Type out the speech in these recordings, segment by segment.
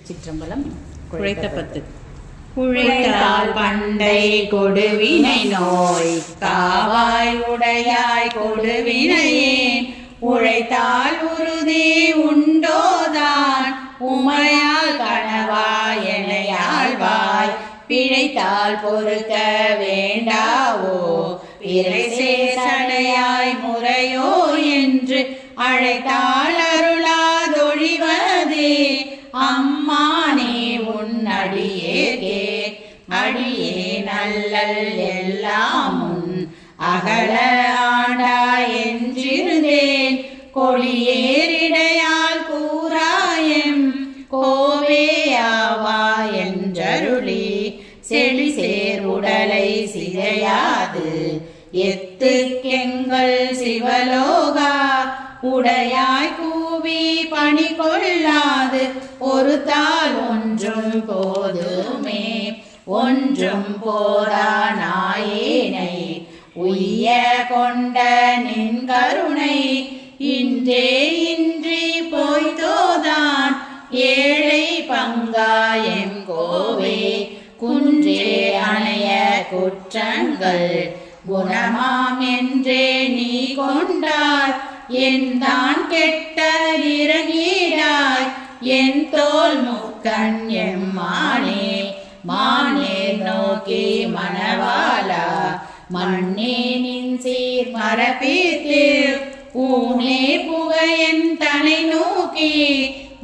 திருச்சிற்றம்பலம். குழைத்த பத்து. குழைத்தால் பண்டை கொடுவினை நோய் காவாய் உடையாய் கொடுவினையேன் உழைத்தால் உறுதி உண்டோதான் உமையால் கணவாய் எனையாழ்வாய் பிழைத்தால் பொறுக்க வேண்டாவோ பிறை சேசடையாய் முறையோ என்று அழைத்தால் அருளாதொழிவதே அம்மானே உன் அடியே அடியே நல்லல் எல்லாம் உன் அகல ஆண்டாய் என்றிருந்தேன் கொடியேறிடையால் கூறாயம் கோவேயாவா என்றருளி செழி சேர் உடலை சிதையாது எத்துக்கெங்கள் சிவலோகா உடையாய் கூவி பணி கொள்ளாது ஒரு தாள் ஒன்றும் போதுமே ஒன்றும் போரா நாயேனை உய்ய கொண்ட நின் கருணை இன்றே இன்றி போய்தோதான் ஏழை பங்காயம் கோவே குன்றே அணைய குற்றங்கள் குணமாம் என்றே நீ கொண்டாய் என்தான் கெட்ட இறங்கீடாய் என் தோல் முக்கண் எம்மானே மானே நோக்கி மணவாளா மண்ணே நின் சீர் மரபித்து ஊனே புகையன் தனை நோக்கி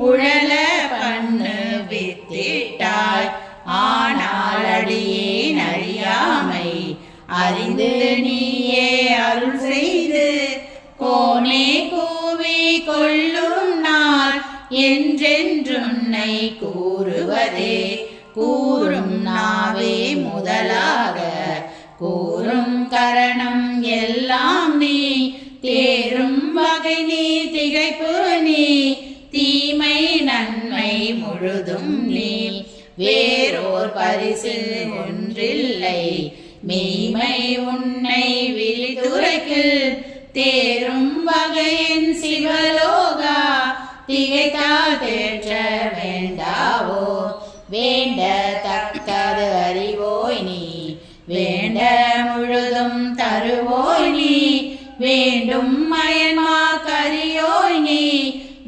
உழல பண்ணு வித்திட்டாய் ஆனால் அடியேன் அறியாமை அறிந்து நீயே அருள் செய்து கோனே கூவி கொள்ளும் நாள் என்றென்றுன்னை கூறுவதே கூறும் நாவே முதலாக கூறும் கரணம் எல்லாம் நீ தேரும் வகை நீ திகைப்பு நீ தீமை நன்மை முழுதும் நீ வேறோர் பரிசு ஒன்றில்லை மெய்மை உன்னை விழித்துரைக்கில் தேரும் வகையின் சிவலோகா திகைத்தால் தேற்ற வேண்டாவோ வேண்ட தக்கது அறிவோய் நீ வேண்ட முழுதும் தருவோய் நீ வேண்டும் மயன்மா கரியோய் நீ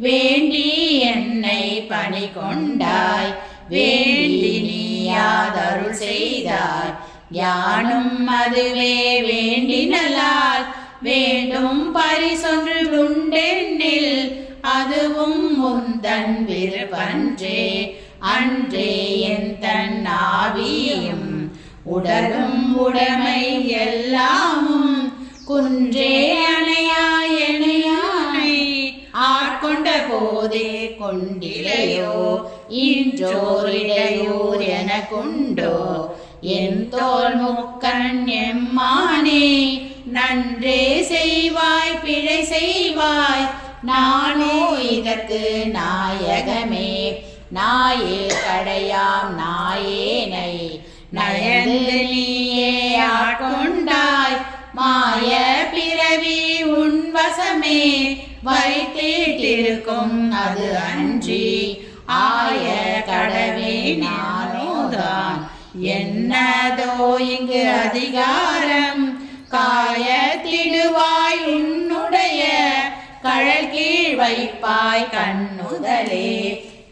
வேண்டி என்னை பணி கொண்டாய் வேண்டி நீயாதருள் செய்தாய் யானும் அதுவே வேண்டினலால் வேண்டும் பரிசொன்று உண்டெண்ணில் அதுவும் முந்தன் விருப்பன்றே அன்றே என் தன் ஆவியும் உடலும் உடைமை எல்லாமும் குன்றே அணையாய் எனையானை ஆட்கொண்ட போதே கொண்டிலையோ இன்றோரிடையூர் என கொண்டோ என் தோல் முக்கண் எம்மானே நன்றே செய்வாய் பிழை செய்வாய் நானோ இதற்கு நாயகமே நாயே கடையாம் நாயேனை நயந்து நீயே ஆட்கொண்டாய் மாய பிறவி உன் வசமே வைத்திட்டிருக்கும் அது அன்றி ஆய கடவே நானோதான் என்னதோ இங்கு அதிகாரம் காயத்திடுவாய் உன்னுடைய கழல் கீழ் வைப்பாய் கண்ணுதலே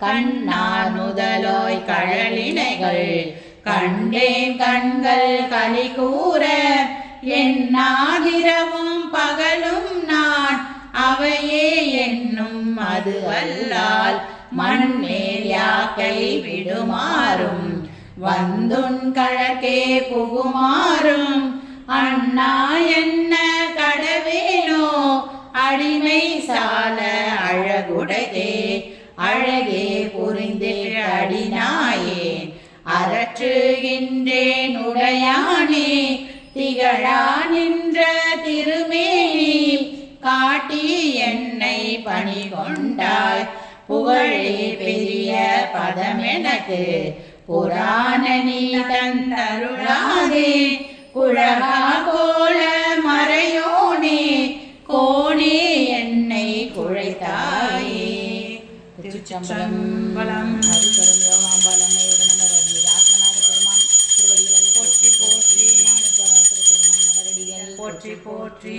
கண்ணானுதலோய் கழலினைகள் கண்டேன் கண்கள் களி கூற என்னாதிரவும் பகலும் நான் அவையே என்னும் அது அல்லால் மண்மேல் யாக்கை விடுமாறும் வந்துன் கழற்கே புகுமாறும் அண்ணா என்ன கடவேனோ அடிமை சால அழகுடையே அழகே புரிந்தே அடினாயேன் அரற்றுகின்றேன் உடையானே திகழா நின்ற திருமேனி காட்டி என்னை பணி கொண்டாய் புகழே பெரிய பதமெனக்கு புராண நீ தந்தருளாதே குழகா கோல மறையோனே கோணே என்னை குழைத்தாயே. திருச்சிற்றம்பலம். போற்றி போற்றி.